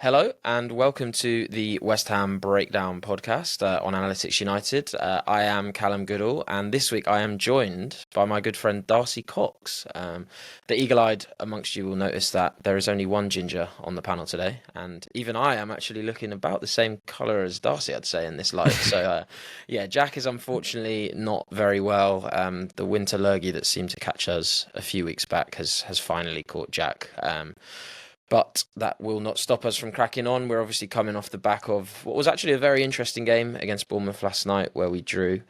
Hello and welcome to the West Ham Breakdown podcast on Analytics United. I am Callum Goodall, and this week I am joined by my good friend Darcy Cox. The eagle-eyed amongst you will notice that there is only one ginger on the panel today, and even I am actually looking about the same colour as Darcy, I'd say, in this light. So, Jack is unfortunately not very well. The winter lurgy that seemed to catch us a few weeks back has finally caught Jack. But that will not stop us from cracking on. We're obviously coming off the back of what was actually a very interesting game against Bournemouth last night where we drew,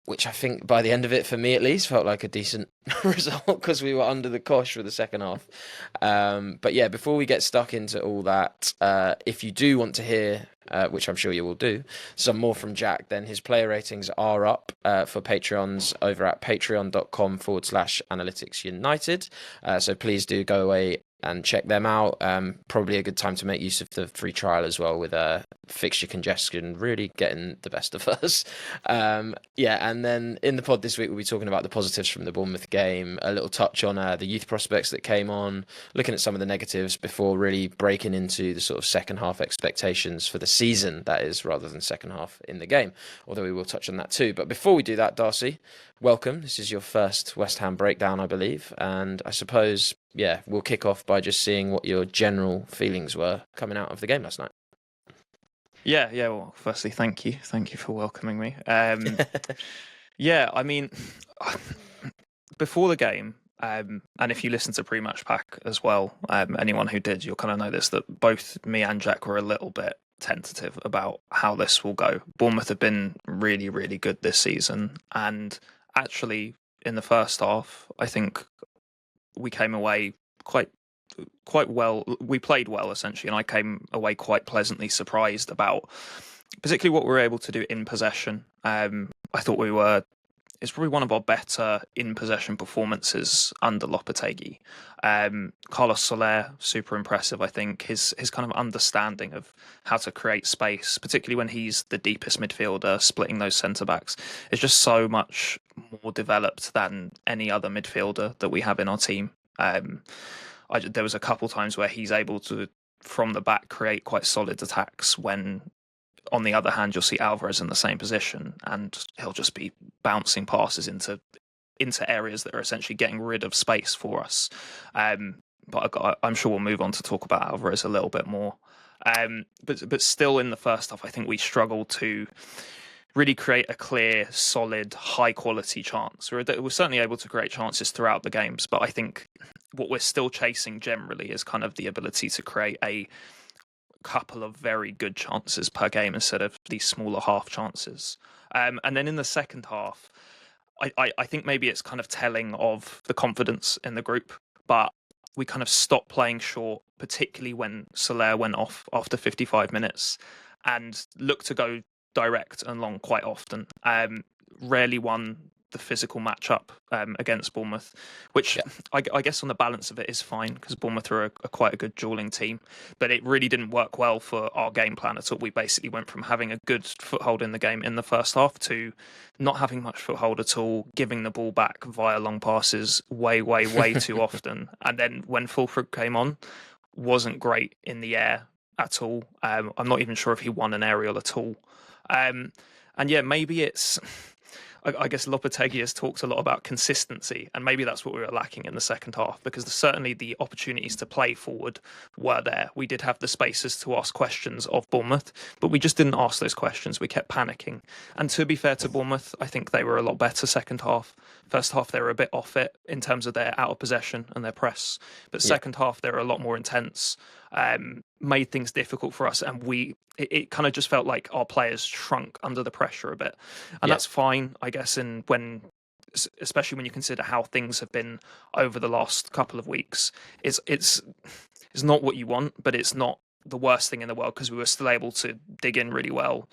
which I think by the end of it, for me at least, felt like a decent result because we were under the cosh for the second half. But yeah, before we get stuck into all that, if you do want to hear, which I'm sure you will do, some more from Jack, then his player ratings are up for Patreons over at patreon.com/Analytics United. So please do go away and check them out. Probably a good time to make use of the free trial as well with fixture congestion really getting the best of us. And then in the pod this week we'll be talking about the positives from the Bournemouth game, a little touch on the youth prospects that came on, looking at some of the negatives before really breaking into the sort of second half expectations for the season, that is, rather than second half in the game, although we will touch on that too. But before we do that, Darcy, welcome. This is your first West Ham breakdown, I believe, and I suppose we'll kick off by just seeing what your general feelings were coming out of the game last night. Yeah. Well, firstly, thank you for welcoming me. I mean, before the game, and if you listen to pre-match pack as well, anyone who did, you'll kind of know this, that both me and Jack were a little bit tentative about how this will go. Bournemouth have been really, really good this season, and actually, in the first half, I think we came away quite well. We played well, essentially, and I came away quite pleasantly surprised about particularly what we were able to do in possession. I thought it's probably one of our better in possession performances under Lopetegui. Carlos Soler, super impressive. I think his kind of understanding of how to create space, particularly when he's the deepest midfielder, splitting those centre backs, is just so much more developed than any other midfielder that we have in our team. There was a couple times where he's able to, from the back, create quite solid attacks when, on the other hand, you'll see Alvarez in the same position and he'll just be bouncing passes into areas that are essentially getting rid of space for us. But I'm sure we'll move on to talk about Alvarez a little bit more. But still in the first half, I think we struggled to really create a clear, solid, high-quality chance. We're certainly able to create chances throughout the games, but I think what we're still chasing generally is kind of the ability to create a couple of very good chances per game instead of these smaller half chances. And then in the second half, I think maybe it's kind of telling of the confidence in the group, but we kind of stopped playing short, particularly when Soler went off after 55 minutes and looked to go direct and long quite often. Rarely won the physical matchup against Bournemouth, which I guess on the balance of it is fine because Bournemouth are quite a good duelling team, but it really didn't work well for our game plan at all. We basically went from having a good foothold in the game in the first half to not having much foothold at all, giving the ball back via long passes way too often. And then when Fulford came on, wasn't great in the air at all. I'm not even sure if he won an aerial at all. Maybe it's, I guess Lopetegui has talked a lot about consistency, and maybe that's what we were lacking in the second half, because certainly the opportunities to play forward were there. We did have the spaces to ask questions of Bournemouth, but we just didn't ask those questions. We kept panicking. And to be fair to Bournemouth, I think they were a lot better second half. First half, they were a bit off it in terms of their out of possession and their press, but second half, they were a lot more intense. Made things difficult for us, and it kind of just felt like our players shrunk under the pressure a bit, and that's fine, I guess. And especially when you consider how things have been over the last couple of weeks, it's not what you want, but it's not the worst thing in the world because we were still able to dig in really well,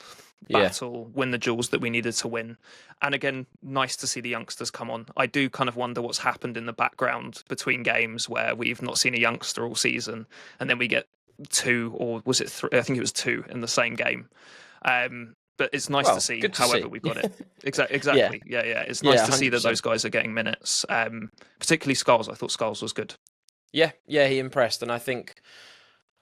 win the duels that we needed to win. And again, nice to see the youngsters come on. I do kind of wonder what's happened in the background between games where we've not seen a youngster all season, and then we get two, or was it three? I think it was two in the same game. But it's nice to see, however, we've got it. Exactly. Yeah. It's nice to see that those guys are getting minutes, particularly Scholes. I thought Scholes was good. Yeah, he impressed. And I think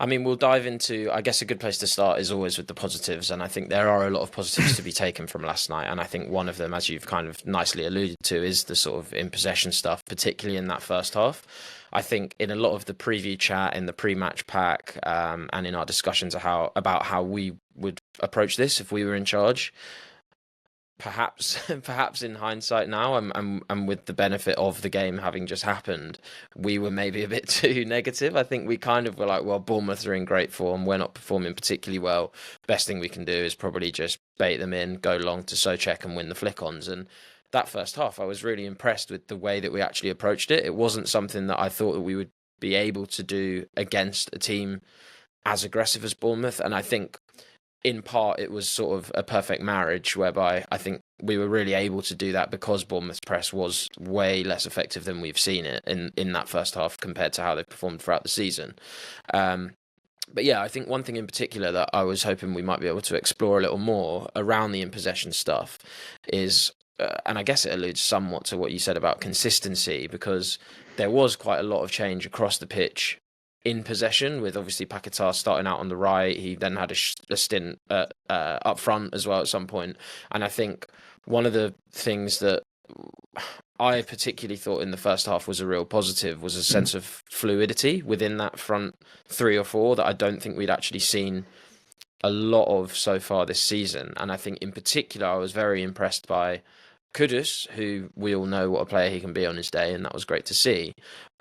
I mean, we'll dive into, I guess a good place to start is always with the positives. And I think there are a lot of positives to be taken from last night. And I think one of them, as you've kind of nicely alluded to, is the sort of in possession stuff, particularly in that first half. I think in a lot of the preview chat, in the pre-match pack, and in our discussions about how we would approach this if we were in charge, perhaps in hindsight now, and with the benefit of the game having just happened, we were maybe a bit too negative. I think we kind of were like, well, Bournemouth are in great form, we're not performing particularly well, best thing we can do is probably just bait them in, go long to Souček and win the flick-ons. And that first half, I was really impressed with the way that we actually approached it. It wasn't something that I thought that we would be able to do against a team as aggressive as Bournemouth. And I think in part, it was sort of a perfect marriage whereby I think we were really able to do that because Bournemouth's press was way less effective than we've seen it in that first half compared to how they've performed throughout the season. But yeah, I think one thing in particular that I was hoping we might be able to explore a little more around the in possession stuff is, and I guess it alludes somewhat to what you said about consistency, because there was quite a lot of change across the pitch in possession, with obviously Paquetá starting out on the right. He then had a stint up front as well at some point. And I think one of the things that I particularly thought in the first half was a real positive was a sense of fluidity within that front three or four that I don't think we'd actually seen a lot of so far this season. And I think in particular, I was very impressed by Kudus, who we all know what a player he can be on his day, and that was great to see.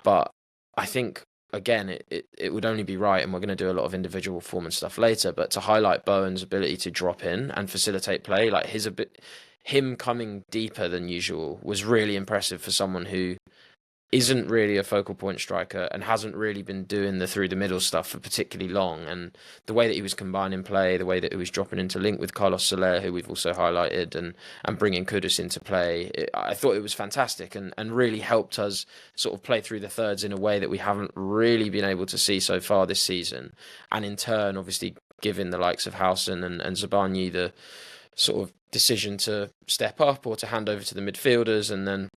But I think again, it would only be right, and we're going to do a lot of individual performance stuff later, but to highlight Bowen's ability to drop in and facilitate play, like him coming deeper than usual was really impressive for someone who isn't really a focal point striker and hasn't really been doing the through the middle stuff for particularly long. And the way that he was combining play, the way that he was dropping into link with Carlos Soler, who we've also highlighted, and bringing Kudus into play, I thought it was fantastic and really helped us sort of play through the thirds in a way that we haven't really been able to see so far this season. And in turn, obviously, giving the likes of Howson and Zabarnyi the sort of decision to step up or to hand over to the midfielders. And then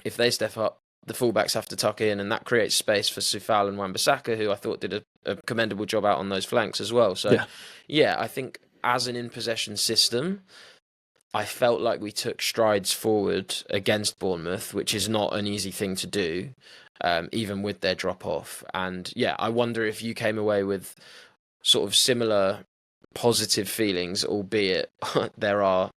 if they step up, the fullbacks have to tuck in, and that creates space for Soufal and Wan-Bissaka, who I thought did a commendable job out on those flanks as well. So, yeah, I think as an in-possession system, I felt like we took strides forward against Bournemouth, which is not an easy thing to do, even with their drop-off. And, yeah, I wonder if you came away with sort of similar positive feelings, albeit there are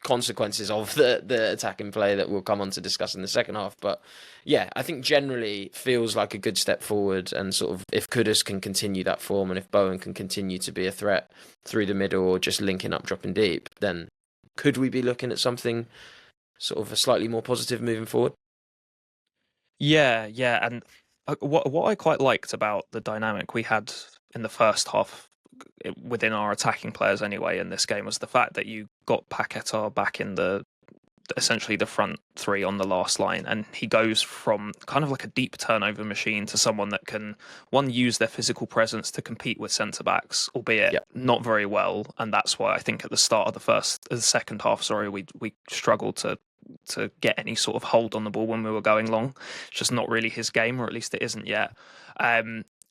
consequences of the attacking play that we'll come on to discuss in the second half. But yeah, I think generally feels like a good step forward, and sort of if Kudus can continue that form and if Bowen can continue to be a threat through the middle or just linking up, dropping deep, then could we be looking at something sort of a slightly more positive moving forward? Yeah, and what I quite liked about the dynamic we had in the first half within our attacking players anyway in this game was the fact that you got Paquetá back in essentially the front three on the last line, and he goes from kind of like a deep turnover machine to someone that can use their physical presence to compete with centre backs, albeit not very well. And that's why I think at the start of the second half, we struggled to get any sort of hold on the ball when we were going long. It's just not really his game, or at least it isn't yet.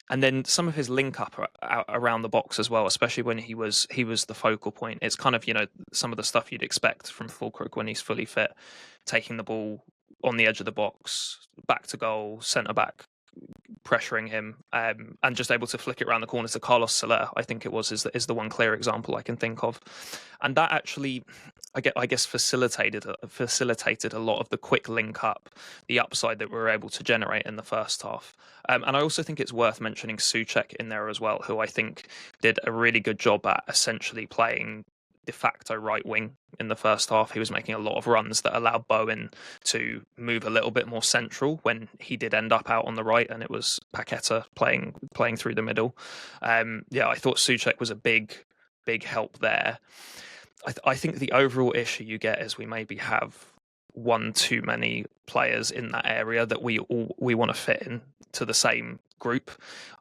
And then some of his link up around the box as well, especially when he was the focal point. It's kind of, some of the stuff you'd expect from Fulkrug when he's fully fit, taking the ball on the edge of the box, back to goal, centre back pressuring him, and just able to flick it around the corners to Carlos Soler, I think it was, is the one clear example I can think of. And that actually, I guess, facilitated a lot of the quick link up, the upside that we were able to generate in the first half. And I also think it's worth mentioning Souček in there as well, who I think did a really good job at essentially playing de facto right wing in the first half. He was making a lot of runs that allowed Bowen to move a little bit more central when he did end up out on the right, and it was Paquetá playing through the middle. I thought Souček was a big help there. I think the overall issue you get is we maybe have one too many players in that area that we want to fit in to the same group.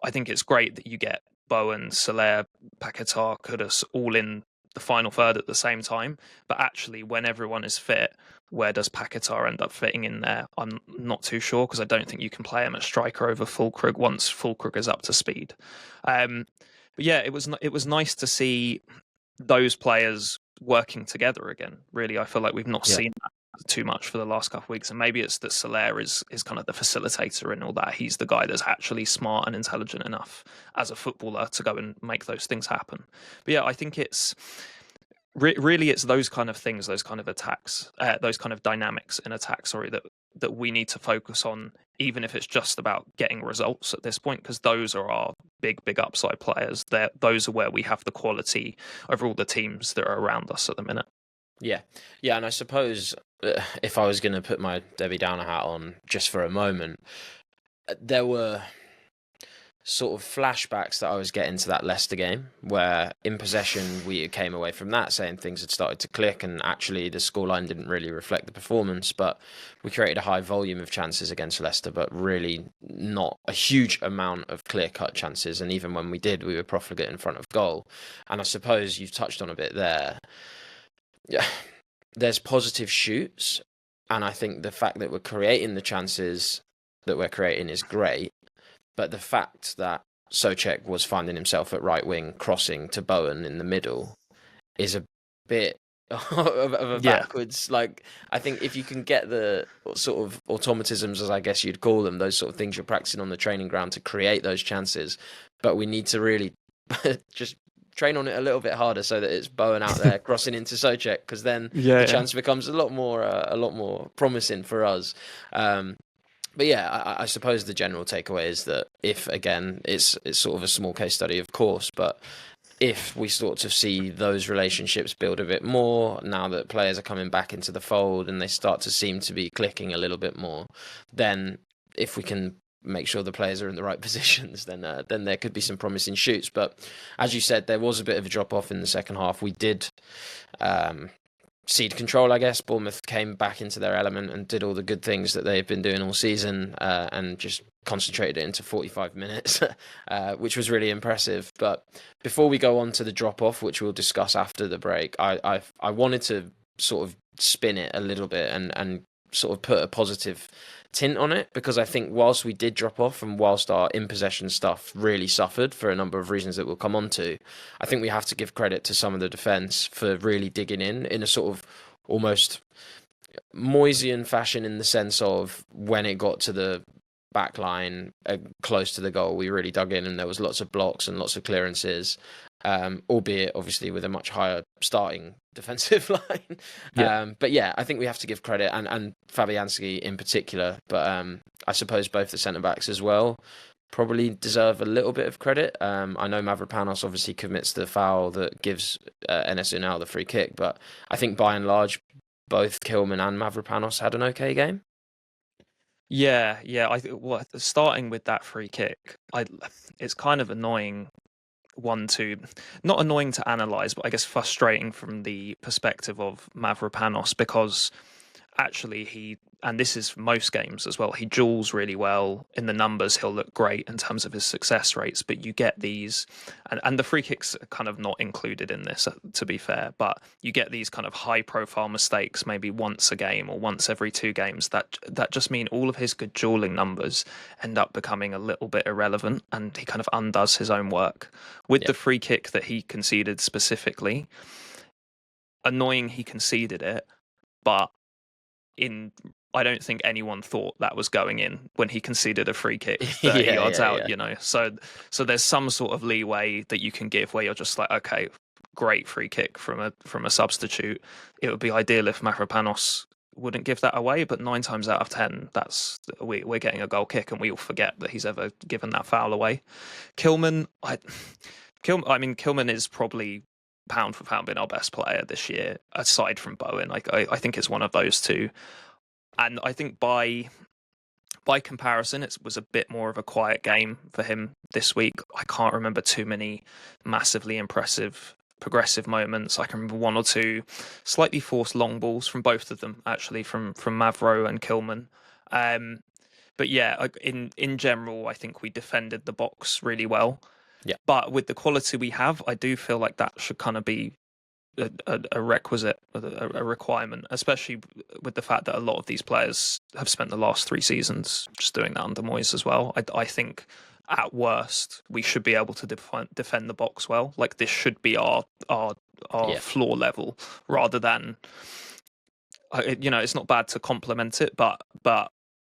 I think it's great that you get Bowen, Soler, Paquetá, Kudus all in the final third at the same time. But actually, when everyone is fit, where does Paquetá end up fitting in there? I'm not too sure, because I don't think you can play him at striker over Fulkrug once Fulkrug is up to speed. But yeah, it was nice to see those players working together again. Really, I feel like we've not seen that too much for the last couple of weeks, and maybe it's that Soler is kind of the facilitator and all that. He's the guy that's actually smart and intelligent enough as a footballer to go and make those things happen. But yeah, I think it's really it's those kind of things, those kind of attacks, those kind of dynamics in attack. Sorry, that we need to focus on, even if it's just about getting results at this point, because those are our big upside players. Those are where we have the quality over all the teams that are around us at the minute. Yeah, and I suppose if I was going to put my Debbie Downer hat on just for a moment, there were sort of flashbacks that I was getting to that Leicester game, where in possession we came away from that saying things had started to click, and actually the scoreline didn't really reflect the performance, but we created a high volume of chances against Leicester, but really not a huge amount of clear-cut chances, and even when we did, we were profligate in front of goal. And I suppose you've touched on a bit there. Yeah, there's positive shoots, and I think the fact that we're creating the chances that we're creating is great. But the fact that Souček was finding himself at right wing, crossing to Bowen in the middle, is a bit of a backwards. Like, I think if you can get the sort of automatisms, as I guess you'd call them, those sort of things you're practicing on the training ground to create those chances, but we need to really just train on it a little bit harder so that it's Bowen out there crossing into Souček, because then the chance becomes a lot more promising for us. But yeah, I suppose the general takeaway is that if, again, it's sort of a small case study, of course, but if we sort to see those relationships build a bit more, now that players are coming back into the fold and they start to seem to be clicking a little bit more, then if we can make sure the players are in the right positions, then there could be some promising shoots. But as you said, there was a bit of a drop-off in the second half. We did cede control, I guess. Bournemouth came back into their element and did all the good things that they've been doing all season, and just concentrated it into 45 minutes, which was really impressive. But before we go on to the drop-off, which we'll discuss after the break, I wanted to sort of spin it a little bit and sort of put a positive tint on it, because I think whilst we did drop off and whilst our in-possession stuff really suffered for a number of reasons that we'll come on to, I think we have to give credit to some of the defence for really digging in a sort of almost Moyesian fashion, in the sense of when it got to the back line close to the goal, we really dug in and there was lots of blocks and lots of clearances, albeit obviously with a much higher starting defensive line. But yeah, I think we have to give credit, and Fabianski in particular, but I suppose both the centre-backs as well probably deserve a little bit of credit. I know Mavropanos obviously commits the foul that gives Enes Ünal the free kick, but I think by and large both Kilman and Mavropanos had an okay game. Yeah. Starting with that free kick, it's kind of annoying. Not annoying to analyse, but I guess frustrating from the perspective of Mavropanos, because actually and this is most games as well, he duels really well. In the numbers, he'll look great in terms of his success rates, but you get these, and the free kicks are kind of not included in this, to be fair, but you get these kind of high profile mistakes maybe once a game or once every 2 games that just mean all of his good dueling numbers end up becoming a little bit irrelevant, and he kind of undoes his own work. With the free kick that he conceded specifically, annoying he conceded it, but I don't think anyone thought that was going in when he conceded a free kick 30 yards out, you know. So there's some sort of leeway that you can give where you're just like, okay, great free kick from a substitute. It would be ideal if Mavropanos wouldn't give that away, but 9 times out of 10, we're getting a goal kick and we all forget that he's ever given that foul away. Kilman is probably pound for pound been our best player this year, aside from Bowen. I think it's one of those two. And I think by comparison, it was a bit more of a quiet game for him this week. I can't remember too many massively impressive progressive moments. I can remember 1 or 2 slightly forced long balls from both of them, actually, from Mavro and Kilman. But yeah, in general, I think we defended the box really well. Yeah. But with the quality we have, I do feel like that should kind of be a requisite, a requirement, especially with the fact that a lot of these players have spent the last 3 seasons just doing that under Moyes as well. I think at worst we should be able to defend the box well. Like, this should be our floor level, rather than, it's not bad to compliment it, but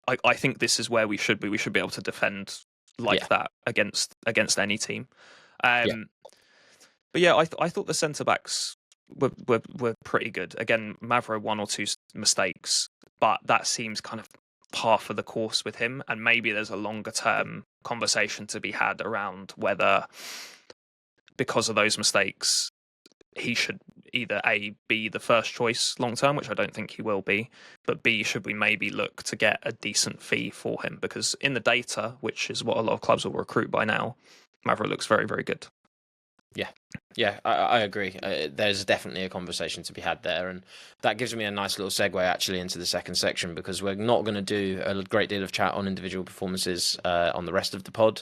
I think this is where we should be. We should be able to defend like that against any team. But yeah, I thought the centre backs were pretty good. Again, Mavro, 1 or 2 mistakes, but that seems kind of par for the course with him. And maybe there's a longer term conversation to be had around whether, because of those mistakes, he should either A, be the first choice long term, which I don't think he will be, but B, should we maybe look to get a decent fee for him? Because in the data, which is what a lot of clubs will recruit by now, Mavro looks very, very good. Yeah, I agree. There's definitely a conversation to be had there, and that gives me a nice little segue actually into the second section, because we're not going to do a great deal of chat on individual performances on the rest of the pod.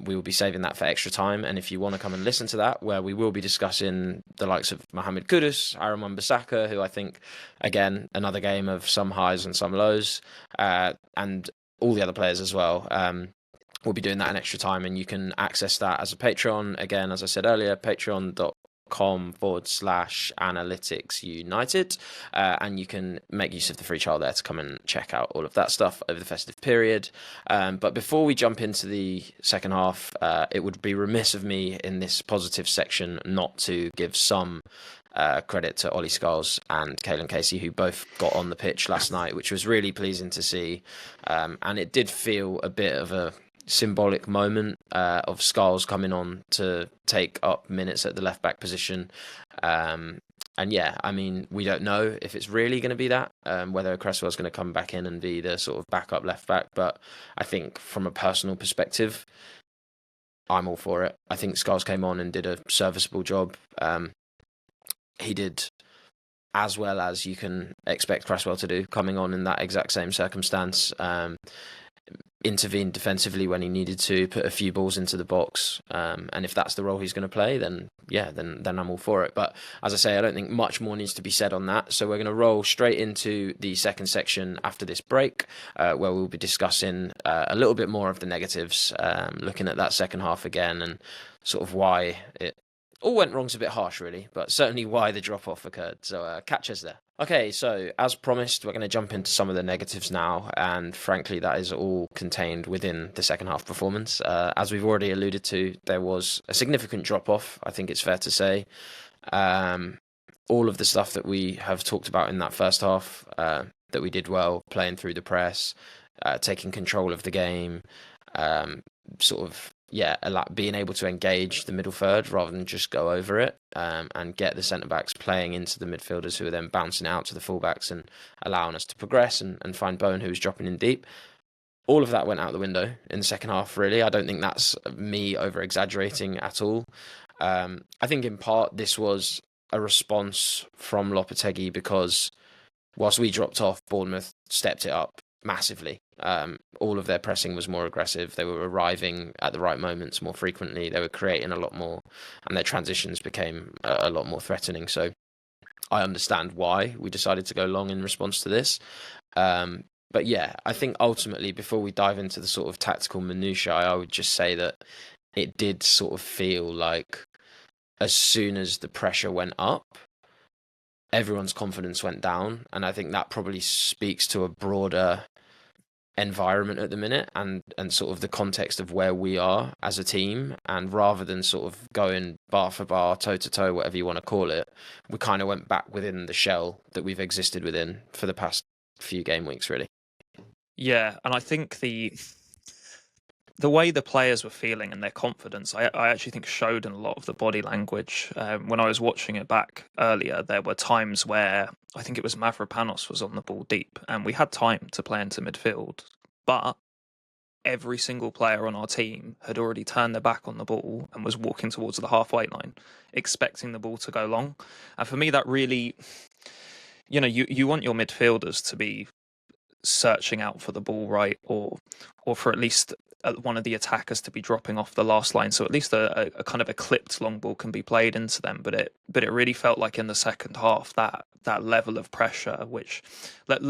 We will be saving that for extra time, and if you want to come and listen to that, where we will be discussing the likes of Mohamed Kudus, Aaron Wan-Bissaka, who I think, again, another game of some highs and some lows, and all the other players as well. We'll be doing that in extra time, and you can access that as a Patreon. Again, as I said earlier, patreon.com/analyticsunited, and you can make use of the free trial there to come and check out all of that stuff over the festive period. But before we jump into the second half, it would be remiss of me in this positive section not to give some credit to Ollie Scholes and Caelan Casey, who both got on the pitch last night, which was really pleasing to see. And it did feel a bit of a symbolic moment of Scholes coming on to take up minutes at the left back position. And yeah, I mean, we don't know if it's really going to be that, whether Cresswell's going to come back in and be the sort of backup left back. But I think from a personal perspective, I'm all for it. I think Scholes came on and did a serviceable job. He did as well as you can expect Cresswell to do, coming on in that exact same circumstance. Intervened defensively when he needed to, put a few balls into the box, and if that's the role he's going to play, then I'm all for it. But as I say, I don't think much more needs to be said on that, so we're going to roll straight into the second section after this break, where we'll be discussing a little bit more of the negatives, looking at that second half again, and sort of why it all went wrong's a bit harsh really, but certainly why the drop-off occurred. So catch us there. Okay, so as promised, we're going to jump into some of the negatives now, and frankly, that is all contained within the second half performance. As we've already alluded to, there was a significant drop-off, I think it's fair to say. All of the stuff that we have talked about in that first half, that we did well, playing through the press, taking control of the game, being able to engage the middle third rather than just go over it, and get the centre-backs playing into the midfielders who are then bouncing out to the full-backs and allowing us to progress and find Bowen, who was dropping in deep. All of that went out the window in the second half, really. I don't think that's me over-exaggerating at all. I think in part this was a response from Lopetegui because whilst we dropped off, Bournemouth stepped it up massively. All of their pressing was more aggressive. They were arriving at the right moments more frequently. They were creating a lot more, and their transitions became a lot more threatening. So I understand why we decided to go long in response to this. But yeah, I think ultimately, before we dive into the sort of tactical minutiae, I would just say that it did sort of feel like as soon as the pressure went up, everyone's confidence went down. And I think that probably speaks to a broader environment at the minute and sort of the context of where we are as a team. And rather than sort of going bar for bar, toe to toe, whatever you want to call it, we kind of went back within the shell that we've existed within for the past few game weeks, really. Yeah, and I think the way the players were feeling and their confidence, I actually think showed in a lot of the body language. When I was watching it back earlier, there were times where I think it was Mavropanos was on the ball deep and we had time to play into midfield, but every single player on our team had already turned their back on the ball and was walking towards the halfway line, expecting the ball to go long. And for me, that really, you want your midfielders to be searching out for the ball, right? Or for at least one of the attackers to be dropping off the last line, so at least a kind of a clipped long ball can be played into them. But it really felt like in the second half that level of pressure, which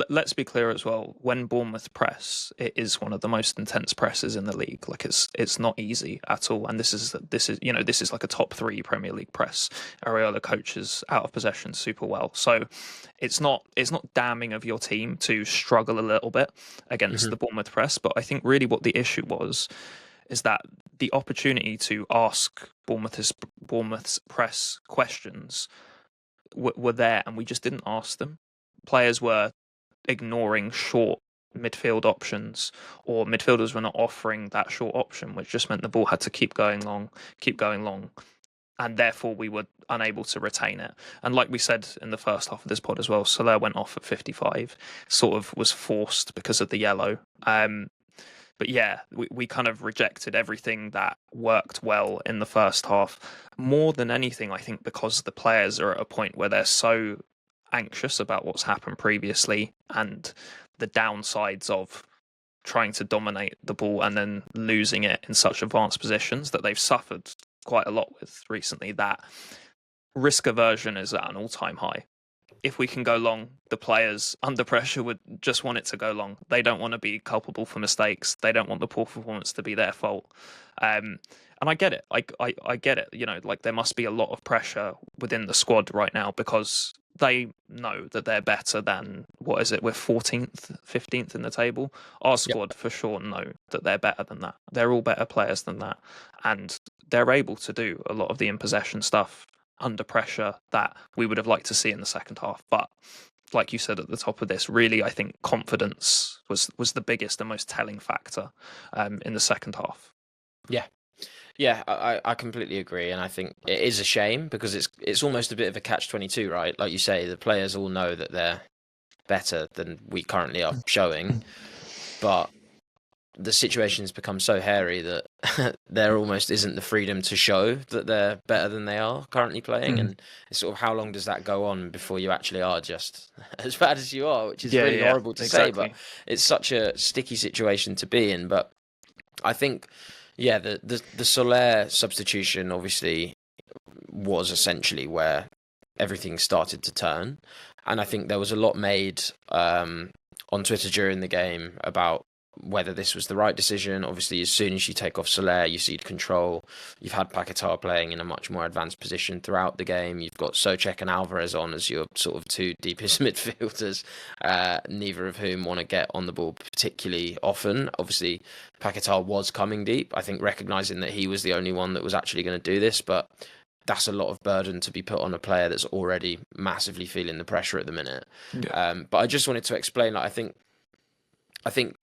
let's be clear as well, when Bournemouth press, it is one of the most intense presses in the league. Like it's not easy at all, and this is like a top 3 Premier League press. Areola coaches out of possession super well, so it's not damning of your team to struggle a little bit against the Bournemouth press. But I think really what the issue is that the opportunity to ask Bournemouth's press questions were there, and we just didn't ask them. Players were ignoring short midfield options, or midfielders were not offering that short option, which just meant the ball had to keep going long, and therefore we were unable to retain it. And like we said in the first half of this pod as well, Soler went off at 55, sort of was forced because of the yellow. But yeah, we kind of rejected everything that worked well in the first half. More than anything, I think because the players are at a point where they're so anxious about what's happened previously and the downsides of trying to dominate the ball and then losing it in such advanced positions that they've suffered quite a lot with recently, that risk aversion is at an all-time high. If we can go long, the players under pressure would just want it to go long. They don't want to be culpable for mistakes. They don't want the poor performance to be their fault. And I get it. I get it. You know, like there must be a lot of pressure within the squad right now because they know that they're better than, what is it? We're 14th, 15th in the table. Our squad for sure know that they're better than that. They're all better players than that. And they're able to do a lot of the in-possession stuff under pressure that we would have liked to see in the second half. But like you said at the top of this, really, I think confidence was the biggest and most telling factor in the second half. Yeah, I completely agree, and I think it is a shame because it's almost a bit of a catch-22, right? Like you say, the players all know that they're better than we currently are showing, but the situation's become so hairy that there almost isn't the freedom to show that they're better than they are currently playing. And it's sort of, how long does that go on before you actually are just as bad as you are, which is really horrible to say, but it's such a sticky situation to be in. But I think, yeah, the Soler substitution obviously was essentially where everything started to turn. And I think there was a lot made on Twitter during the game about whether this was the right decision. Obviously, as soon as you take off Soler, you cede control. You've had Paquetá playing in a much more advanced position throughout the game. You've got Souček and Alvarez on as your sort of 2 deepest midfielders, neither of whom want to get on the ball particularly often. Obviously, Paquetá was coming deep, I think, recognising that he was the only one that was actually going to do this, but that's a lot of burden to be put on a player that's already massively feeling the pressure at the minute. But I just wanted to explain, like, I think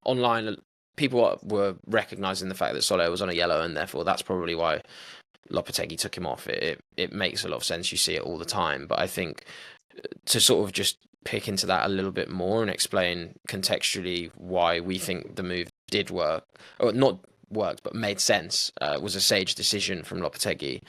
online people were recognising the fact that Soler was on a yellow, and therefore that's probably why Lopetegui took him off. It makes a lot of sense. You see it all the time. But I think to sort of just pick into that a little bit more and explain contextually why we think the move did work, or not worked, but made sense, was a sage decision from Lopetegui.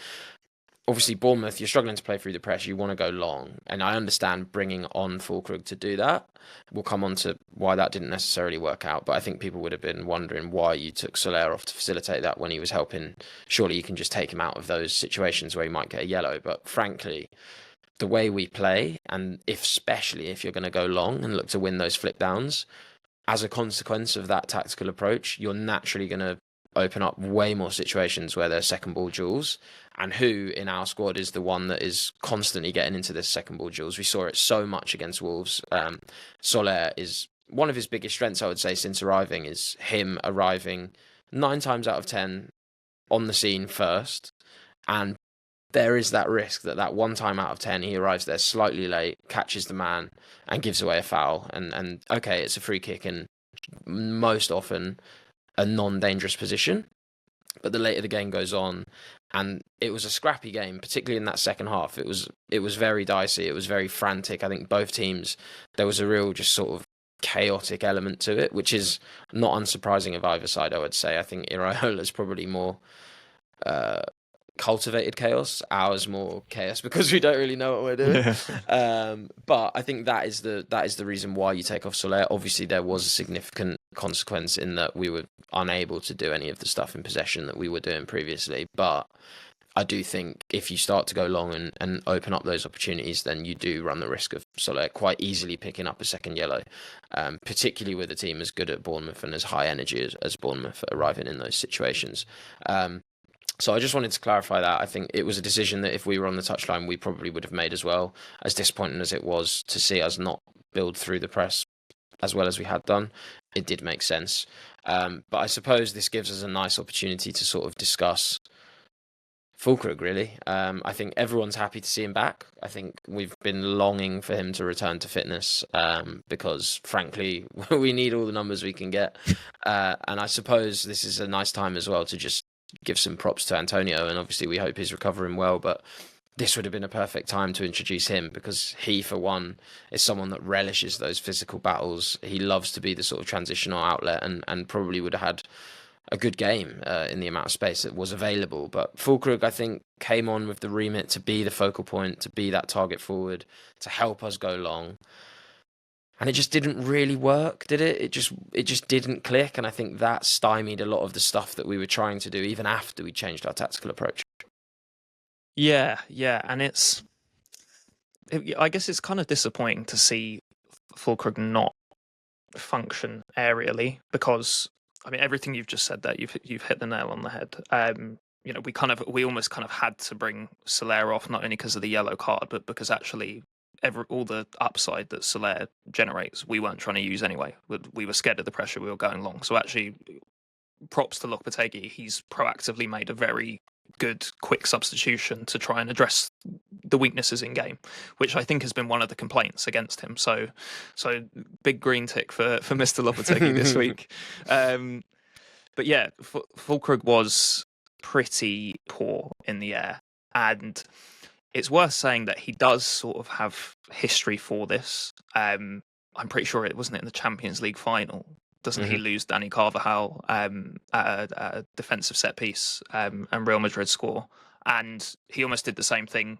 Obviously, Bournemouth, you're struggling to play through the press. You want to go long. And I understand bringing on Fulkrug to do that. We'll come on to why that didn't necessarily work out. But I think people would have been wondering why you took Soler off to facilitate that when he was helping. Surely you can just take him out of those situations where he might get a yellow. But frankly, the way we play, and especially if you're going to go long and look to win those flip downs, as a consequence of that tactical approach, you're naturally going to open up way more situations where there's second ball duels. And who in our squad is the one that is constantly getting into this second ball duels? We saw it so much against Wolves. Soler is one of his biggest strengths, I would say, since arriving, is him arriving 9 times out of 10 on the scene first. And there is that risk that 1 time out of 10 he arrives there slightly late, catches the man and gives away a foul. And okay, it's a free kick and most often a non-dangerous position. But the later the game goes on, and it was a scrappy game, particularly in that second half. It was very dicey. It was very frantic. I think both teams, there was a real just sort of chaotic element to it, which is not unsurprising of either side, I would say. I think Iraola's probably more cultivated chaos. Ours more chaos because we don't really know what we're doing. But I think that is the reason why you take off Soler. Obviously, there was a significant consequence in that we were unable to do any of the stuff in possession that we were doing previously. But I do think if you start to go long and open up those opportunities, then you do run the risk of Soler quite easily picking up a second yellow, particularly with a team as good at Bournemouth and as high energy as Bournemouth arriving in those situations. So I just wanted to clarify that. I think it was a decision that if we were on the touchline, we probably would have made as well. As disappointing as it was to see us not build through the press as well as we had done, it did make sense. But I suppose this gives us a nice opportunity to sort of discuss Fulkrug, really. I think everyone's happy to see him back. I think we've been longing for him to return to fitness because, frankly, we need all the numbers we can get. And I suppose this is a nice time as well to just give some props to Antonio. And obviously, we hope he's recovering well. But this would have been a perfect time to introduce him because he, for one, is someone that relishes those physical battles. He loves to be the sort of transitional outlet and probably would have had a good game in the amount of space that was available. But Fulkrug, I think, came on with the remit to be the focal point, to be that target forward, to help us go long. And it just didn't really work, did it? It just didn't click. And I think that stymied a lot of the stuff that we were trying to do, even after we changed our tactical approach. Yeah. And I guess it's kind of disappointing to see Fulkrug not function aerially because, I mean, everything you've just said there, you've hit the nail on the head. We almost kind of had to bring Soler off, not only because of the yellow card, but because actually all the upside that Soler generates, we weren't trying to use anyway. We were scared of the pressure, we were going long. So actually, props to Lopetegui, he's proactively made a very good, quick substitution to try and address the weaknesses in game, which I think has been one of the complaints against him. So big green tick for Mr. Lopetegui this week. But yeah, Fulkrug was pretty poor in the air, and it's worth saying that he does sort of have history for this. I'm pretty sure it wasn't in the Champions League final. Doesn't he lose Danny Carvajal at a defensive set piece and Real Madrid score? And he almost did the same thing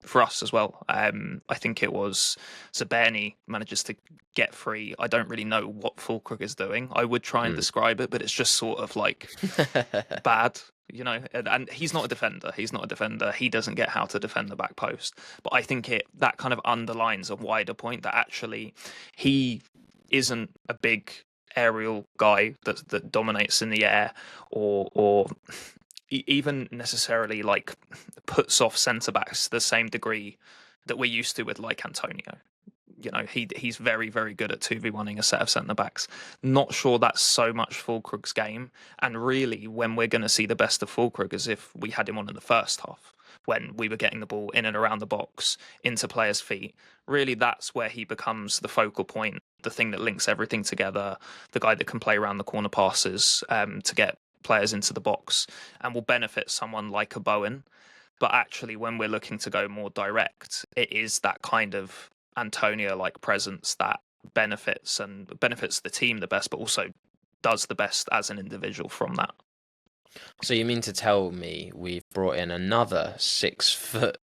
for us as well. I think it was Zaberni manages to get free. I don't really know what Fulkrug is doing. I would try and describe it, but it's just sort of like bad, you know. And he's not a defender. He doesn't get how to defend the back post. But I think that kind of underlines a wider point that actually he isn't a big aerial guy that dominates in the air or even necessarily like puts off centre backs the same degree that we're used to with like Antonio. You know, he's very, very good at 2v1ing a set of centre backs. Not sure that's so much Fulkrug's game. And really, when we're going to see the best of Fulkrug is if we had him on in the first half, when we were getting the ball in and around the box, into players' feet. Really, that's where he becomes the focal point, the thing that links everything together, the guy that can play around the corner passes to get players into the box and will benefit someone like a Bowen. But actually, when we're looking to go more direct, it is that kind of Antonio-like presence that benefits the team the best, but also does the best as an individual from that. So you mean to tell me we've brought in another 6'3"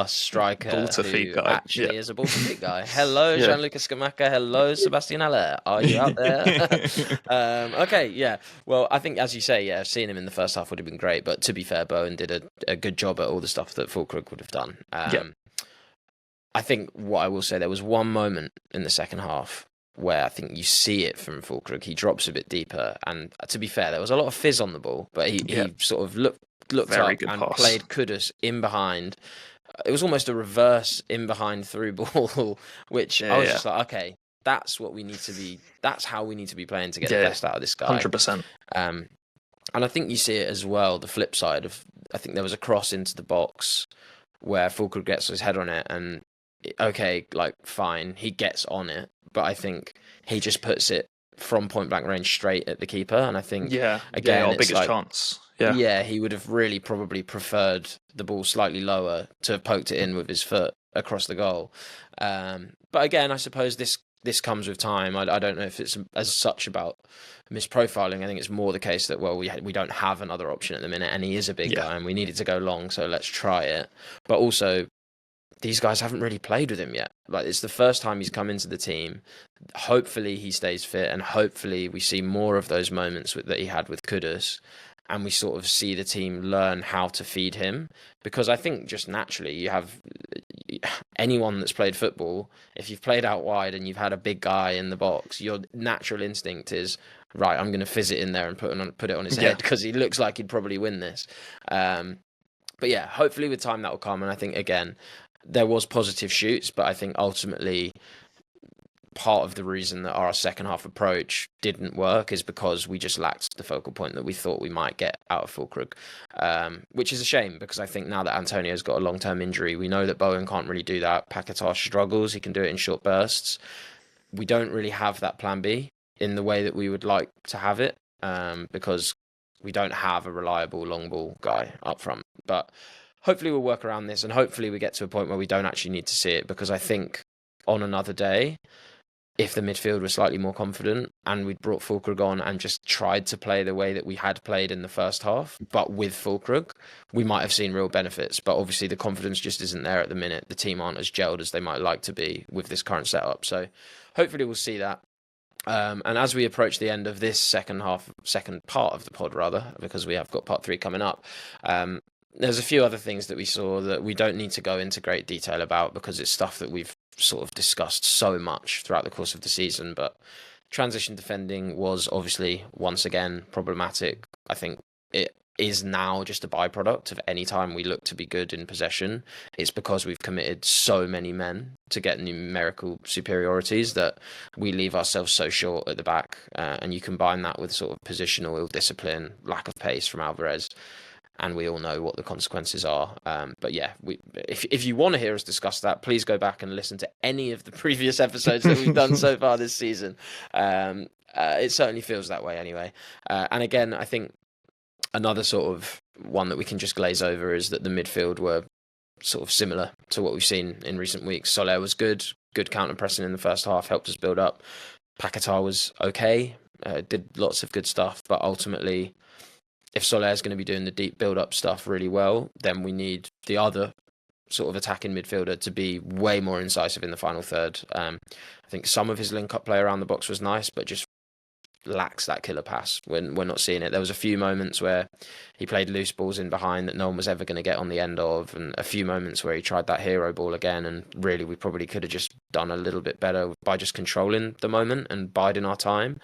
striker who actually is a ball to feet guy? Hello, Gianluca Scamacca. Hello, Sebastian Haller. Are you out there? Okay, yeah. Well, I think, as you say, seeing him in the first half would have been great. But to be fair, Bowen did a good job at all the stuff that Fulkrug would have done. I think what I will say, there was one moment in the second half where I think you see it from Fulkrug. He drops a bit deeper, and to be fair, there was a lot of fizz on the ball, but he sort of looked very up and pass. Played Kudus in behind. It was almost a reverse in behind through ball, which I was just like, okay, that's what we need to be. That's how we need to be playing to get the best out of this guy. 100%. And I think you see it as well. The flip side of, I think there was a cross into the box where Fulkrug gets his head on it, and okay, like fine, he gets on it, but I think he just puts it from point blank range straight at the keeper, and I think again, our biggest chance. He would have really probably preferred the ball slightly lower to have poked it in with his foot across the goal. But again, I suppose this this comes with time. I don't know if it's as such about misprofiling. I think it's more the case that, well, we don't have another option at the minute, and he is a big guy, and we needed to go long, so let's try it. But also, these guys haven't really played with him yet. Like, it's the first time he's come into the team. Hopefully he stays fit, and hopefully we see more of those moments that he had with Kudus, and we sort of see the team learn how to feed him. Because I think just naturally, you have anyone that's played football, if you've played out wide and you've had a big guy in the box, your natural instinct is, right, I'm going to fizz it in there and put it on his head, because he looks like he'd probably win this. But yeah, hopefully with time that will come. And I think, again, there was positive shoots, but I think ultimately part of the reason that our second half approach didn't work is because we just lacked the focal point that we thought we might get out of Fulkrug, which is a shame, because I think now that Antonio's got a long-term injury, we know that Bowen can't really do that. Paquetá struggles, he can do it in short bursts. We don't really have that plan B in the way that we would like to have it, because we don't have a reliable long ball guy up front. But hopefully we'll work around this, and hopefully we get to a point where we don't actually need to see it, because I think on another day, if the midfield was slightly more confident and we'd brought Fulkrug on and just tried to play the way that we had played in the first half, but with Fulkrug, we might have seen real benefits. But obviously the confidence just isn't there at the minute. The team aren't as gelled as they might like to be with this current setup. So hopefully we'll see that. And as we approach the end of this second part of the pod, rather, because we have got part 3 coming up, there's a few other things that we saw that we don't need to go into great detail about, because it's stuff that we've sort of discussed so much throughout the course of the season. But transition defending was obviously once again problematic. I think it is now just a byproduct of any time we look to be good in possession. It's because we've committed so many men to get numerical superiorities that we leave ourselves so short at the back. And you combine that with sort of positional ill discipline, lack of pace from Alvarez, and we all know what the consequences are. But yeah, if you want to hear us discuss that, please go back and listen to any of the previous episodes that we've done so far this season. It certainly feels that way anyway. And again, I think another sort of one that we can just glaze over is that the midfield were sort of similar to what we've seen in recent weeks. Soler was good counter-pressing in the first half, helped us build up. Paquetá was okay, did lots of good stuff, but ultimately, if Soler is going to be doing the deep build-up stuff really well, then we need the other sort of attacking midfielder to be way more incisive in the final third. I think some of his link-up play around the box was nice, but just lacks that killer pass when we're not seeing it. There was a few moments where he played loose balls in behind that no one was ever going to get on the end of, and a few moments where he tried that hero ball again, and really we probably could have just done a little bit better by just controlling the moment and biding our time.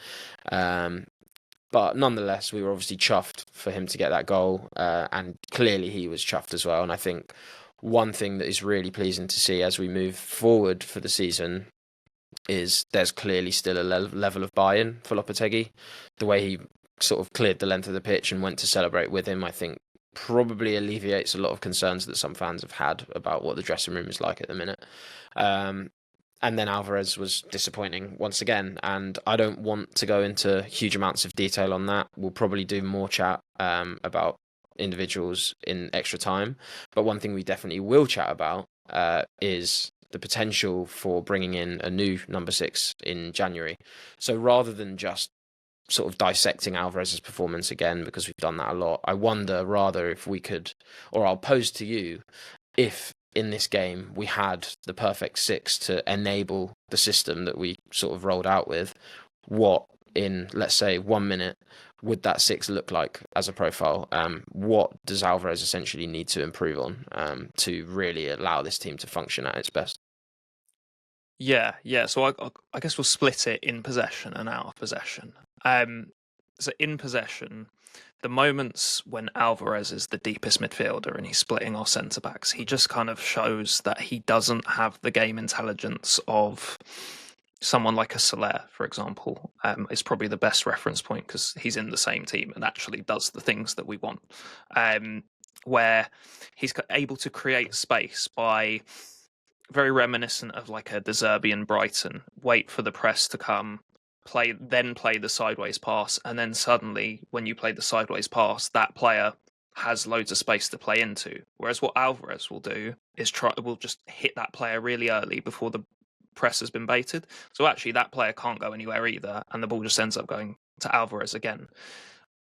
But nonetheless, we were obviously chuffed for him to get that goal, and clearly he was chuffed as well. And I think one thing that is really pleasing to see as we move forward for the season is there's clearly still a level of buy-in for Lopetegui. The way he sort of cleared the length of the pitch and went to celebrate with him, I think probably alleviates a lot of concerns that some fans have had about what the dressing room is like at the minute. And then Alvarez was disappointing once again, and I don't want to go into huge amounts of detail on that. We'll probably do more chat about individuals in extra time. But one thing we definitely will chat about is the potential for bringing in a new number 6 in January. So rather than just sort of dissecting Alvarez's performance again, because we've done that a lot, I wonder rather if we could, or I'll pose to you, if in this game we had the perfect 6 to enable the system that we sort of rolled out with, what in, let's say, 1 minute would that 6 look like as a profile? What does Alvarez essentially need to improve on to really allow this team to function at its best? Yeah. So I guess we'll split it in possession and out of possession. So in possession, the moments when Alvarez is the deepest midfielder and he's splitting our centre backs, he just kind of shows that he doesn't have the game intelligence of someone like a Soler, for example. Is probably the best reference point because he's in the same team and actually does the things that we want. Where he's able to create space by, very reminiscent of like a De Zerbi and Brighton, wait for the press to come, play the sideways pass, and then suddenly when you play the sideways pass, that player has loads of space to play into. Whereas what Alvarez will do is will just hit that player really early before the press has been baited. So actually that player can't go anywhere either, and the ball just ends up going to Alvarez again.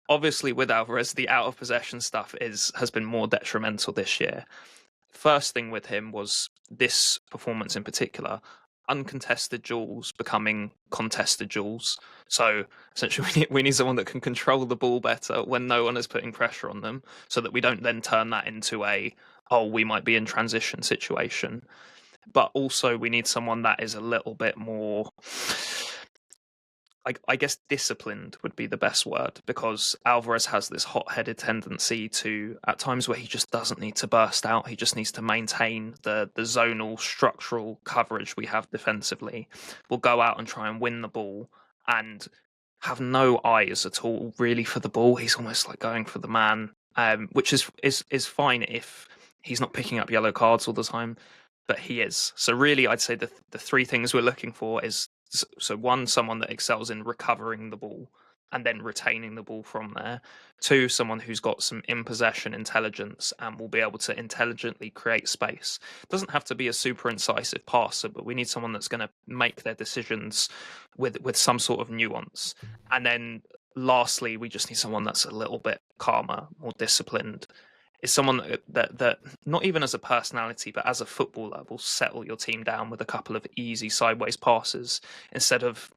Obviously, with Alvarez, the out of possession stuff has been more detrimental this year. First thing with him was this performance in particular, uncontested duels becoming contested duels. So essentially, we need someone that can control the ball better when no one is putting pressure on them, so that we don't then turn that into we might be in transition situation. But also, we need someone that is a little bit more, I guess disciplined would be the best word, because Alvarez has this hot-headed tendency to, at times where he just doesn't need to burst out, he just needs to maintain the zonal structural coverage we have defensively. We'll go out and try and win the ball and have no eyes at all really for the ball. He's almost like going for the man, which is fine if he's not picking up yellow cards all the time, but he is. So really, I'd say the three things we're looking for is, so one, someone that excels in recovering the ball and then retaining the ball from there. Two, someone who's got some in possession intelligence and will be able to intelligently create space. Doesn't have to be a super incisive passer, but we need someone that's going to make their decisions with some sort of nuance. And then lastly, we just need someone that's a little bit calmer, more disciplined. Is someone that not even as a personality, but as a footballer, will settle your team down with a couple of easy sideways passes instead of.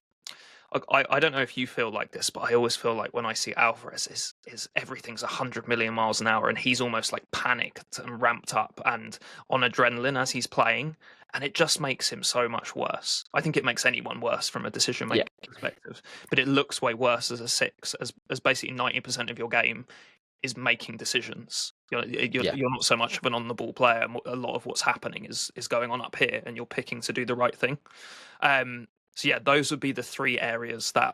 I don't know if you feel like this, but I always feel like when I see Alvarez, is everything's 100 million miles an hour, and he's almost like panicked and ramped up and on adrenaline as he's playing, and it just makes him so much worse. I think it makes anyone worse from a decision making perspective, but it looks way worse as a six, as basically 90% of your game is making decisions. You're not so much of an on the ball player. A lot of what's happening is going on up here, and you're picking to do the right thing. So yeah, those would be the three areas that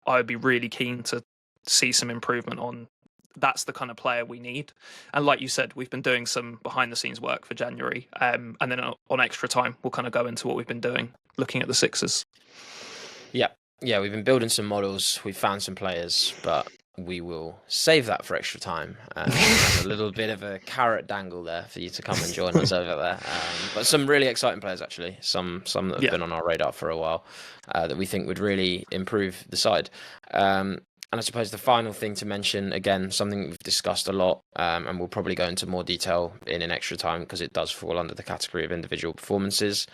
I would be really keen to see some improvement on. That's the kind of player we need. And like you said, we've been doing some behind the scenes work for January. And then on extra time, we'll kind of go into what we've been doing, looking at the Sixers. Yeah, we've been building some models. We've found some players, but we will save that for extra time. A little bit of a carrot dangle there for you to come and join us over there. But some really exciting players, actually. Some that have been on our radar for a while that we think would really improve the side. And I suppose the final thing to mention, again, something we've discussed a lot, and we'll probably go into more detail in an extra time because it does fall under the category of individual performances.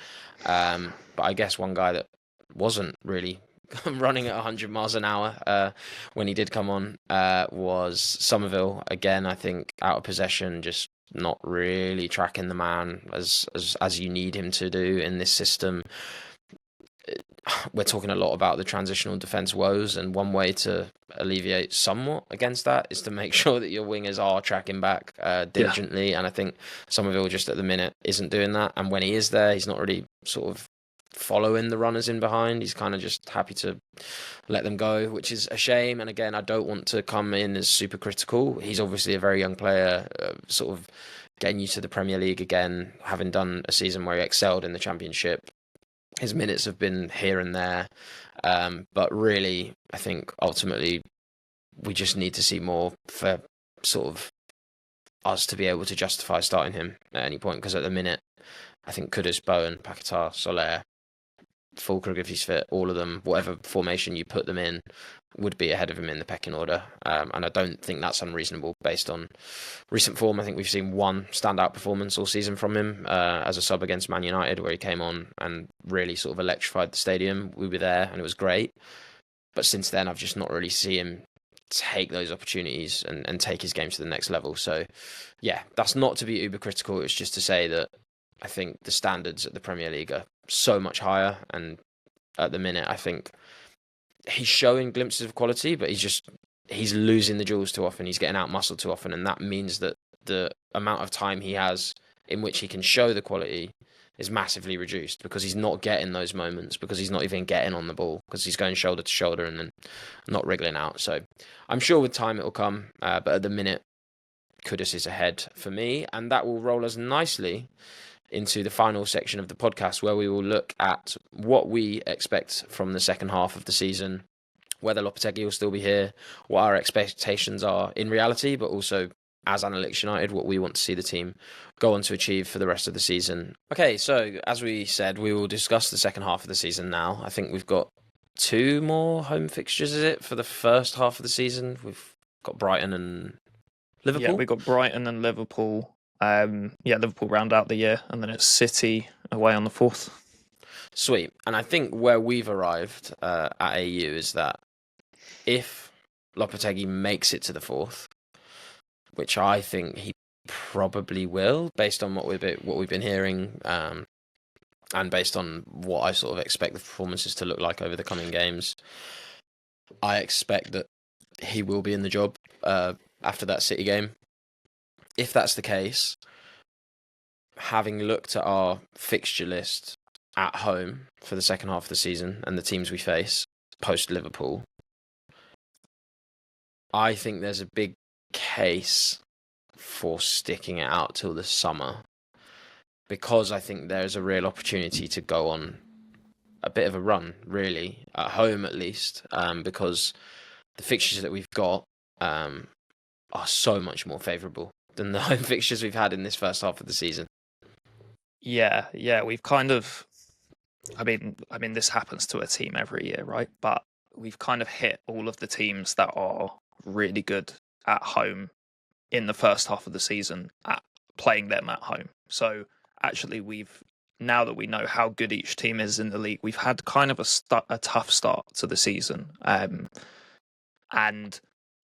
But I guess one guy that wasn't really running at 100 miles an hour when he did come on was Somerville. Again, I think out of possession, just not really tracking the man as you need him to do in this system. We're talking a lot about the transitional defence woes, and one way to alleviate somewhat against that is to make sure that your wingers are tracking back diligently. And I think Somerville just at the minute isn't doing that. And when he is there, he's not really sort of following the runners in behind. He's kind of just happy to let them go, which is a shame. And again, I don't want to come in as super critical. He's obviously a very young player, sort of getting used to the Premier League again, having done a season where he excelled in the Championship. His minutes have been here and there, but really, I think ultimately we just need to see more for sort of us to be able to justify starting him at any point, because at the minute, I think Kudus, Bowen, Paquetá, Soler, Fulkrug, if he's fit, all of them, whatever formation you put them in, would be ahead of him in the pecking order. And I don't think that's unreasonable based on recent form. I think we've seen one standout performance all season from him as a sub against Man United, where he came on and really sort of electrified the stadium. We were there and it was great. But since then, I've just not really seen him take those opportunities and take his game to the next level. So yeah, that's not to be uber critical. It's just to say that I think the standards at the Premier League are so much higher, and at the minute I think he's showing glimpses of quality, but he's losing the duels too often. He's getting out muscled too often, and that means that the amount of time he has in which he can show the quality is massively reduced, because he's not getting those moments, because he's not even getting on the ball, because he's going shoulder to shoulder and then not wriggling out. So I'm sure with time it'll come, but at the minute Kudus is ahead for me, and that will roll us nicely into the final section of the podcast, where we will look at what we expect from the second half of the season, whether Lopetegui will still be here, what our expectations are in reality, but also as Analytics United, what we want to see the team go on to achieve for the rest of the season. Okay, so as we said, we will discuss the second half of the season now. I think we've got 2 more home fixtures, is it, for the first half of the season? We've got Brighton and Liverpool. Yeah, we got Brighton and Liverpool. Liverpool round out the year, and then it's City away on the 4th. Sweet. And I think where we've arrived at AU is that if Lopetegui makes it to the 4th, which I think he probably will, based on what we've been hearing, and based on what I sort of expect the performances to look like over the coming games, I expect that he will be in the job after that City game. If that's the case, having looked at our fixture list at home for the second half of the season and the teams we face post Liverpool, I think there's a big case for sticking it out till the summer, because I think there's a real opportunity to go on a bit of a run, really, at home at least, because the fixtures that we've got are so much more favourable than the home fixtures we've had in this first half of the season. Yeah, we've kind of, I mean, this happens to a team every year, right? But we've kind of hit all of the teams that are really good at home in the first half of the season at playing them at home. So actually, now that we know how good each team is in the league, we've had kind of a tough start to the season. And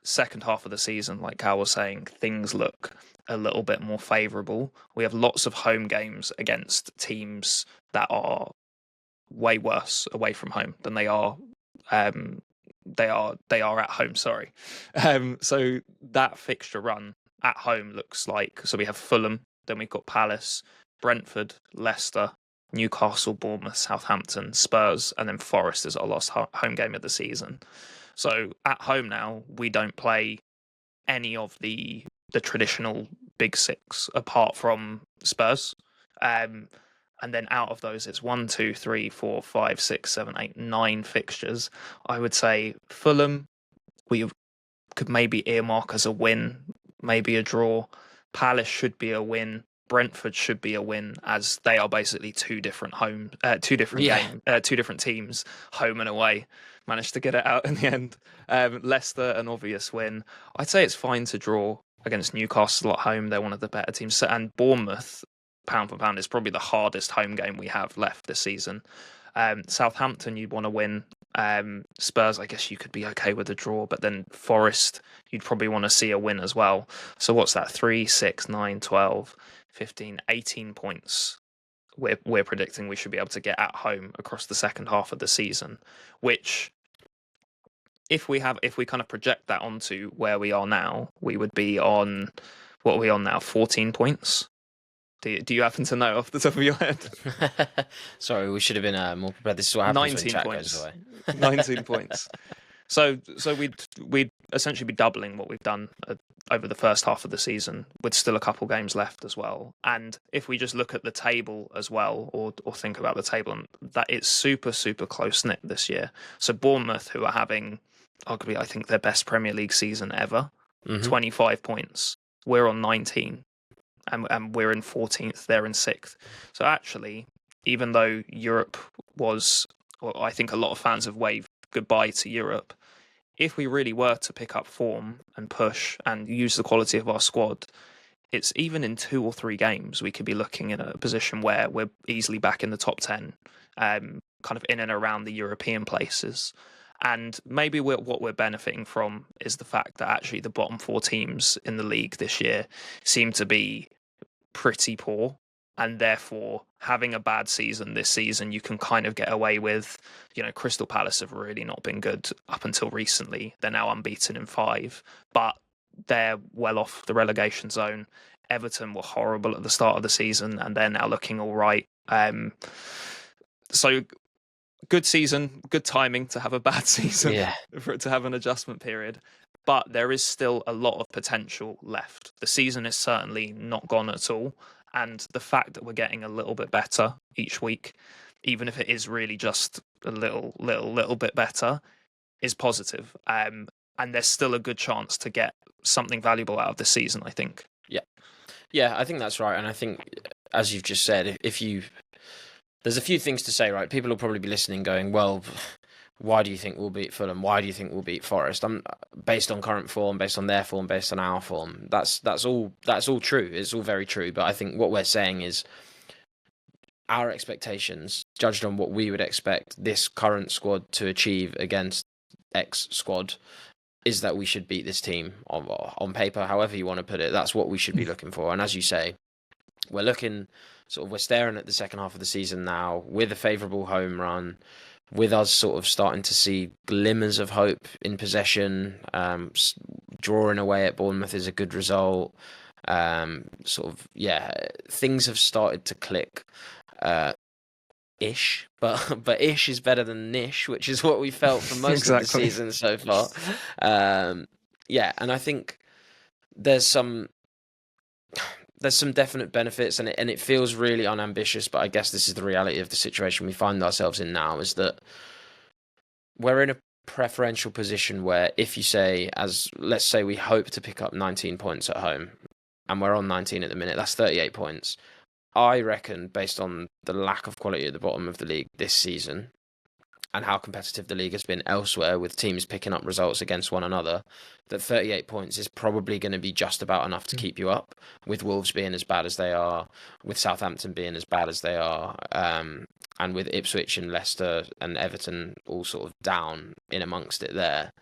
second half of the season, like Cal was saying, things look a little bit more favourable. We have lots of home games against teams that are way worse away from home than they are at home. Sorry. So that fixture run at home looks like, so we have Fulham, then we've got Palace, Brentford, Leicester, Newcastle, Bournemouth, Southampton, Spurs, and then Forest is our last home game of the season. So at home now, we don't play any of the traditional big 6 apart from Spurs. And then out of those, it's 1, 2, 3, 4, 5, 6, 7, 8, 9 fixtures. I would say Fulham, we could maybe earmark as a win, maybe a draw. Palace should be a win. Brentford should be a win, as they are basically two different teams, home and away. Managed to get it out in the end. Leicester, an obvious win. I'd say it's fine to draw against Newcastle at home. They're one of the better teams. And Bournemouth, pound for pound, is probably the hardest home game we have left this season. Southampton, you'd want to win. Spurs, I guess you could be okay with a draw, but then Forest, you'd probably want to see a win as well. So what's that? 3, 6, 9, 12, 15, 18 points we're predicting we should be able to get at home across the second half of the season, which if we kind of project that onto where we are now, we would be on, what are we on now? 14 points. Do you happen to know off the top of your head? Sorry, we should have been more prepared. This is what happens 19 when chat points. goes away. 19 points. So we'd essentially be doubling what we've done over the first half of the season, with still a couple games left as well. And if we just look at the table as well, or think about the table, and that it's super, super close-knit this year. So Bournemouth, who are having arguably, I think, their best Premier League season ever, 25 points. We're on 19. And we're in 14th, they're in 6th. So actually, even though Europe was, well, I think a lot of fans have waved goodbye to Europe, if we really were to pick up form and push and use the quality of our squad, it's even in 2 or 3 games, we could be looking in a position where we're easily back in the top 10, kind of in and around the European places. And maybe what we're benefiting from is the fact that actually the bottom 4 teams in the league this year seem to be pretty poor. And therefore, having a bad season this season, you can kind of get away with, Crystal Palace have really not been good up until recently. They're now unbeaten in 5, but they're well off the relegation zone. Everton were horrible at the start of the season, and they're now looking all right. So good season, good timing to have a bad season, for it to have an adjustment period. But there is still a lot of potential left. The season is certainly not gone at all. And the fact that we're getting a little bit better each week, even if it is really just a little bit better, is positive. and there's still a good chance to get something valuable out of this season, I think. Yeah, I think that's right. And I think, as you've just said, there's a few things to say, right? People will probably be listening going, well, why do you think we'll beat Fulham? Why do you think we'll beat Forest? Based on current form, based on their form, based on our form. That's all true. It's all very true. But I think what we're saying is our expectations, judged on what we would expect this current squad to achieve against X squad, is that we should beat this team on paper, however you want to put it. That's what we should be looking for. And as you say, we're staring at the second half of the season now with a favourable home run, with us sort of starting to see glimmers of hope in possession. Drawing away at Bournemouth is a good result. Things have started to click. Ish, but ish is better than niche, which is what we felt for most of the season so far. And I think there's some definite benefits, and it feels really unambitious, but I guess this is the reality of the situation we find ourselves in now, is that we're in a preferential position where if you say, let's say we hope to pick up 19 points at home, and we're on 19 at the minute, that's 38 points. I reckon, based on the lack of quality at the bottom of the league this season and how competitive the league has been elsewhere with teams picking up results against one another, that 38 points is probably going to be just about enough to keep you up, with Wolves being as bad as they are, with Southampton being as bad as they are, and with Ipswich and Leicester and Everton all sort of down in amongst it there.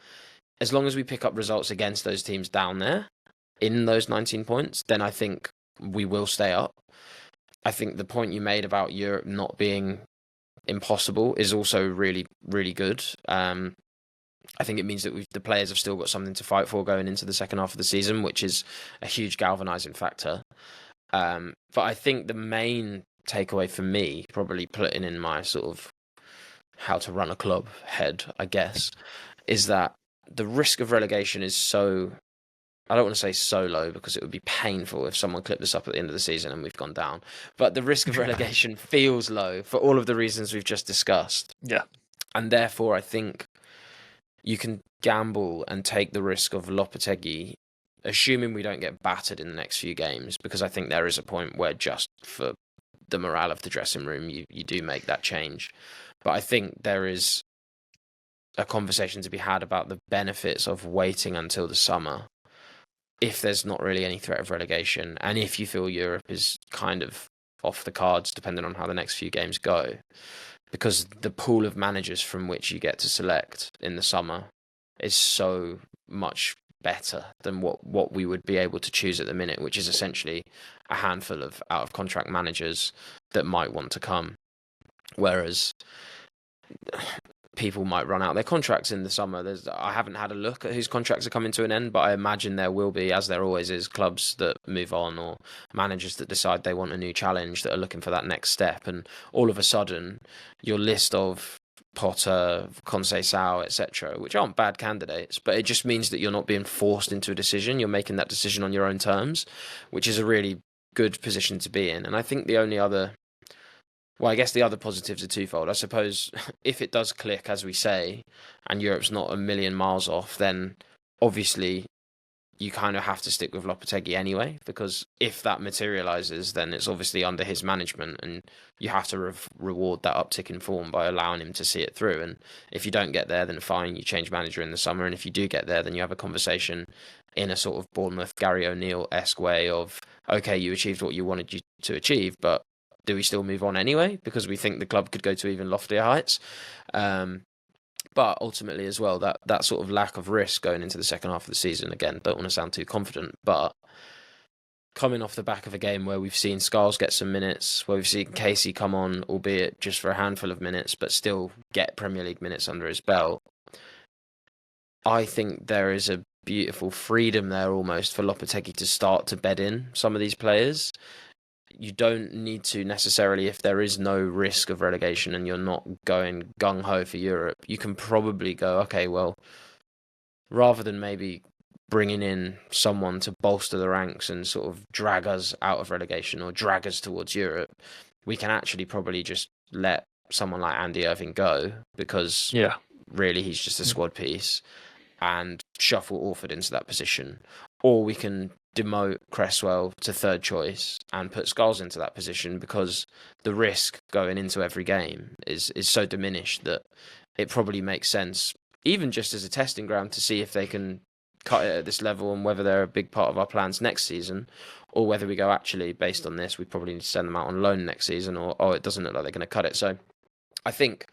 As long as we pick up results against those teams down there in those 19 points, then I think we will stay up. I think the point you made about Europe not being impossible is also really, really good. I think it means that the players have still got something to fight for going into the second half of the season, which is a huge galvanising factor. But I think the main takeaway for me, probably putting in my sort of how to run a club head, I guess, is that the risk of relegation is so... I don't want to say so low because it would be painful if someone clipped us up at the end of the season and we've gone down. But the risk of relegation feels low for all of the reasons we've just discussed. Yeah. And therefore, I think you can gamble and take the risk of Lopetegui, assuming we don't get battered in the next few games, because I think there is a point where just for the morale of the dressing room, you do make that change. But I think there is a conversation to be had about the benefits of waiting until the summer if there's not really any threat of relegation, and if you feel Europe is kind of off the cards, depending on how the next few games go, because the pool of managers from which you get to select in the summer is so much better than what we would be able to choose at the minute, which is essentially a handful of out-of-contract managers that might want to come. Whereas people might run out their contracts in the summer. I haven't had a look at whose contracts are coming to an end, but I imagine there will be, as there always is, clubs that move on or managers that decide they want a new challenge, that are looking for that next step. And all of a sudden, your list of Potter, Conceição, etc., which aren't bad candidates, but it just means that you're not being forced into a decision. You're making that decision on your own terms, which is a really good position to be in. And I think the other positives are twofold. I suppose if it does click, as we say, and Europe's not a million miles off, then obviously you kind of have to stick with Lopetegui anyway, because if that materialises, then it's obviously under his management, and you have to reward that uptick in form by allowing him to see it through. And if you don't get there, then fine, you change manager in the summer. And if you do get there, then you have a conversation in a sort of Bournemouth, Gary O'Neill-esque way of, okay, you achieved what you wanted you to achieve, but do we still move on anyway? Because we think the club could go to even loftier heights. But ultimately as well, that sort of lack of risk going into the second half of the season, again, don't want to sound too confident, but coming off the back of a game where we've seen Scarles get some minutes, where we've seen Casey come on, albeit just for a handful of minutes, but still get Premier League minutes under his belt, I think there is a beautiful freedom there almost for Lopetegui to start to bed in some of these players. You don't need to necessarily, if there is no risk of relegation and you're not going gung-ho for Europe, you can probably go, okay, well, rather than maybe bringing in someone to bolster the ranks and sort of drag us out of relegation or drag us towards Europe, we can actually probably just let someone like Andy Irving go, because really he's just a squad piece. and shuffle Orford into that position, or we can demote Cresswell to third choice and put Scholes into that position, because the risk going into every game is so diminished that it probably makes sense, even just as a testing ground, to see if they can cut it at this level and whether they're a big part of our plans next season, or whether we go, actually, based on this, we probably need to send them out on loan next season, or it doesn't look like they're going to cut it. So I think,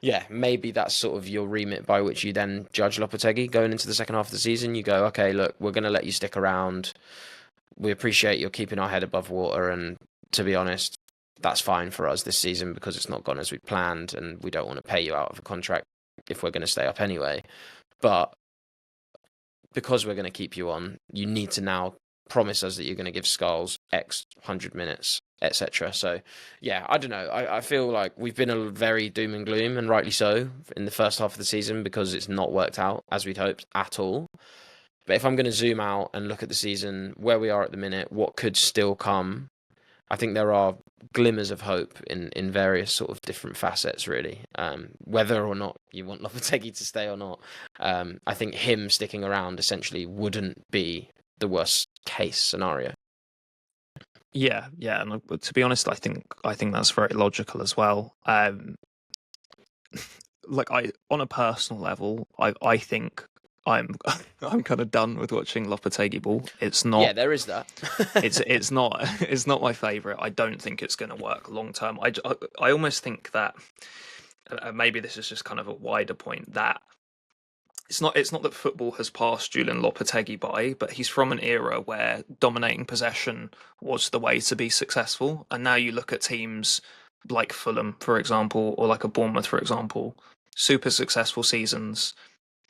yeah, maybe that's sort of your remit by which you then judge Lopetegui going into the second half of the season. You go, okay, look, we're going to let you stick around. We appreciate you're keeping our head above water, and to be honest, that's fine for us this season because it's not gone as we planned, and we don't want to pay you out of a contract if we're going to stay up anyway. But because we're going to keep you on, you need to now promise us that you're going to give Scholes X 100 minutes, etc. So, yeah, I don't know. I feel like we've been a very doom and gloom, and rightly so, in the first half of the season, because it's not worked out as we'd hoped at all. But if I'm going to zoom out and look at the season, where we are at the minute, what could still come, I think there are glimmers of hope in various sort of different facets, really. Whether or not you want Lopetegui to stay or not, I think him sticking around essentially wouldn't be the worst case scenario. Yeah, and to be honest, I think that's very logical as well. Like, on a personal level, I think I'm kind of done with watching Lopetegui ball. It's not. Yeah, there is that. it's not my favourite. I don't think it's going to work long term. I almost think that maybe this is just kind of a wider point, that it's not that football has passed Julian Lopetegui by, but he's from an era where dominating possession was the way to be successful. And now you look at teams like Fulham, for example, or like a Bournemouth, for example, super successful seasons,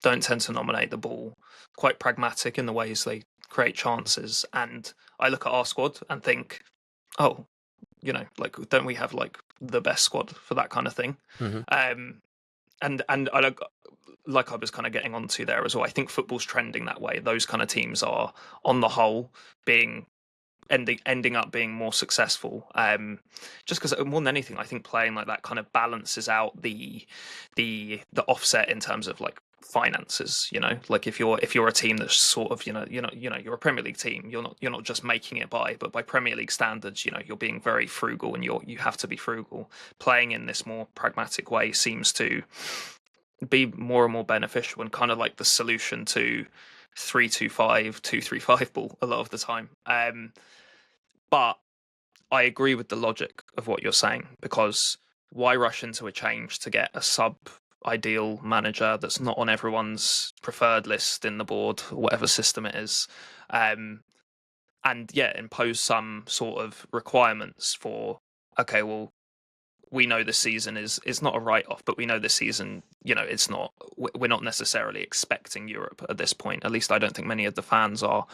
don't tend to nominate the ball, quite pragmatic in the ways they create chances. And I look at our squad and think, oh, like, don't we have like the best squad for that kind of thing? Mm-hmm. And I like I was kind of getting onto there as well. I think football's trending that way. Those kind of teams are, on the whole, ending up being more successful. Just because more than anything, I think playing like that kind of balances out the offset in terms of like finances. Like if you're a team that's sort of you're a Premier League team, you're not just making it but by Premier League standards, you're being very frugal, and you have to be frugal. Playing in this more pragmatic way seems to be more and more beneficial, and kind of like the solution to 3-2-5, 2-3-5 ball a lot of the time. But I agree with the logic of what you're saying, because why rush into a change to get a sub-ideal manager that's not on everyone's preferred list in the board, or whatever system it is, and impose some sort of requirements for, okay, well, we know this season is not a write-off, but we know this season, it's not. We're not necessarily expecting Europe at this point. At least I don't think many of the fans are.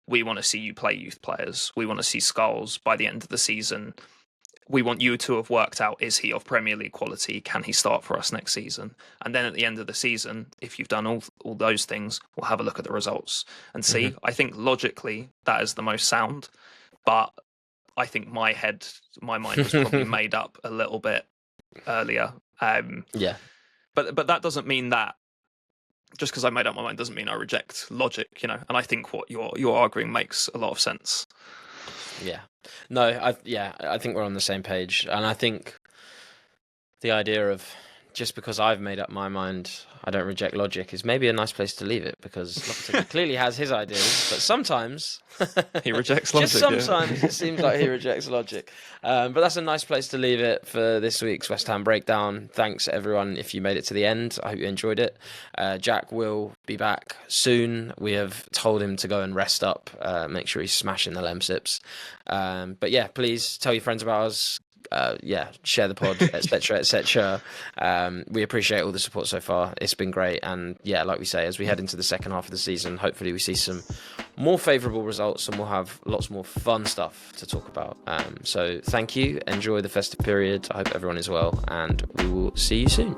We want to see you play youth players. We want to see Scholes by the end of the season. We want you to have worked out, is he of Premier League quality? Can he start for us next season? And then at the end of the season, if you've done all those things, we'll have a look at the results and see. Mm-hmm. I think logically that is the most sound, but I think my mind was probably made up a little bit earlier. Yeah. But that doesn't mean that, just because I made up my mind doesn't mean I reject logic, And I think what you're arguing makes a lot of sense. Yeah. No, I think we're on the same page. And I think the idea of, just because I've made up my mind, I don't reject logic, is maybe a nice place to leave it, because Lopetegui clearly has his ideas, but sometimes he rejects logic. Just sometimes it seems like he rejects logic. But that's a nice place to leave it for this week's West Ham Breakdown. Thanks, everyone, if you made it to the end. I hope you enjoyed it. Jack will be back soon. We have told him to go and rest up, make sure he's smashing the Lemsips. But yeah, please tell your friends about us. Share the pod, etc. We appreciate all the support so far. It's been great, and like we say, as we head into the second half of the season, hopefully we see some more favourable results, and we'll have lots more fun stuff to talk about. So thank you, enjoy the festive period. I hope everyone is well, and we will see you soon.